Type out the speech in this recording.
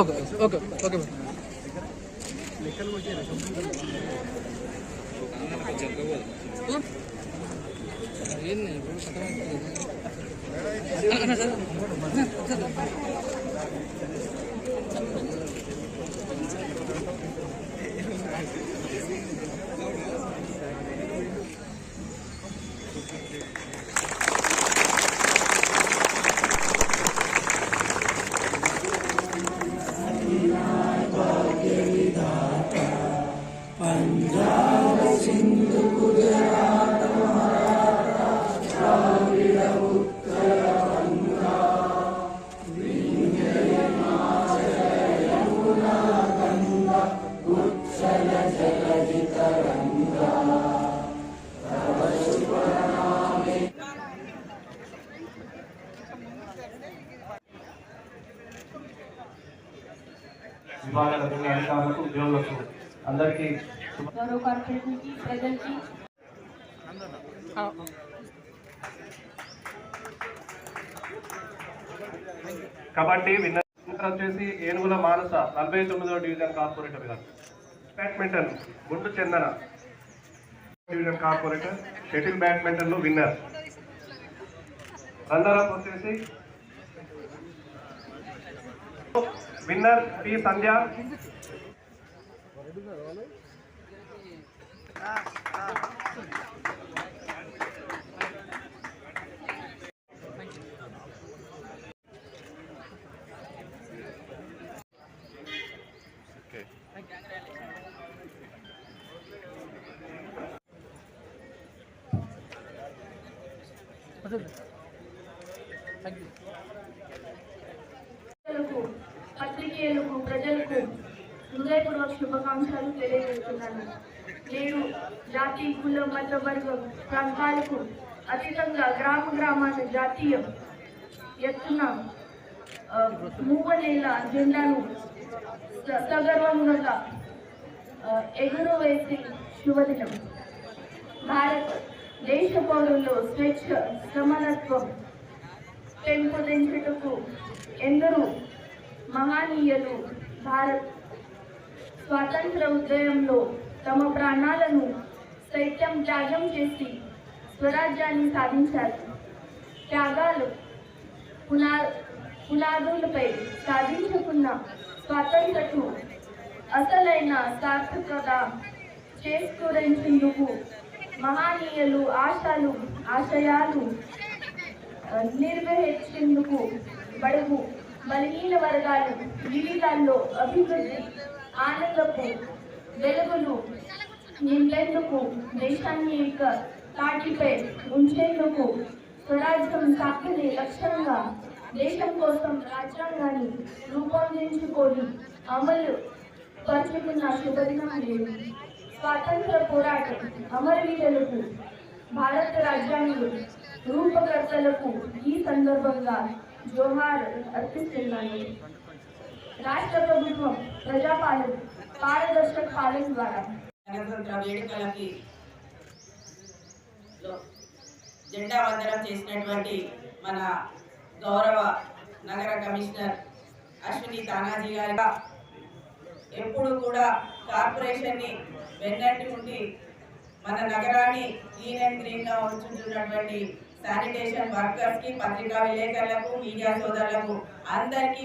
Okay okay okay Punjab Sindhu Gujarat Maharashtra Dravida ఉత్తర గంగా వింధ్య హిమాచల యమునా గంగా ఉచ్చల జలధి తరంగా తవ శుభ నామే. విభాగాల అధికారులకు ఉద్యోగులకు అందరికీ ప్రజలకి కబడ్డీ విన్నర్ వచ్చేసి ఏనుగుల మానస 49వ డివిజన్ కార్పొరేటర్ గారు. బ్యాడ్మింటన్ గుండు చందన డివిజన్ కార్పొరేటర్ షటిల్ బ్యాడ్మింటన్ లో విన్నర్. రన్నర్ వచ్చేసి విన్నర్ పి సంధ్య. పత్రికేయులకు ప్రజలకు హృదయపూర్వక శుభాకాంక్షలు తెలియజేస్తున్నాను. నేను జాతి కుల మత వర్గ ప్రాంతాలకు అతీతంగా గ్రామాన్ని జాతీయ ఎత్తున మూవనేల జెండాను సగర్వంగా ఎగురవేసి శుభదినం. భారత్ దేశ పౌరుల్లో స్వేచ్ఛ సమానత్వం పెంపొందించుటకు ఎందరో మహనీయులు భారత్ స్వాతంత్ర ఉద్యమంలో తమ ప్రాణాలను సైతం త్యాగం చేసి స్వరాజ్యాన్ని సాధించారు. త్యాగాలు పునాదులపై సాధించుకున్న స్వాతంత్రకు అసలైన సార్థకత చేసుకునేందుకు మహనీయులు ఆశయాలు నిర్వహించేందుకు బడుగు బలహీన వర్గాలు జీవితాల్లో అభివృద్ధి ఆనందపు వెలుగులు నింపేందుకు దేశాన్ని యొక్క తాటిపై ఉంచేందుకు స్వరాజ్యం సాధనే లక్ష్యంగా దేశం కోసం రాజ్యాంగాన్ని రూపొందించుకొని అమలు పరుచుకున్న శుభదినం లేదు. స్వాతంత్ర పోరాటం అమరవీరులకు భారత రాజ్యాంగ రూపకర్తలకు ఈ సందర్భంగా జోహార్ అర్పిస్తున్నాను. రాష్ట్ర ప్రభుత్వం ప్రజాపాలన పారదర్శక పాలన ద్వారా గణతంత్ర వేడుకలకి జెండా వందనం చేసినటువంటి మన గౌరవ నగర కమిషనర్ అశ్విని తానాజీ గారి ఎప్పుడు కూడా కార్పొరేషన్ని వెన్నట్టు ఉండి మన నగరాన్ని క్లీన్ అండ్ గ్రీన్ గా ఉంచుతున్నటువంటి శానిటేషన్ వర్కర్స్ కి, పత్రికా విలేకరులకు, మీడియా సోదరులకు అందరికీ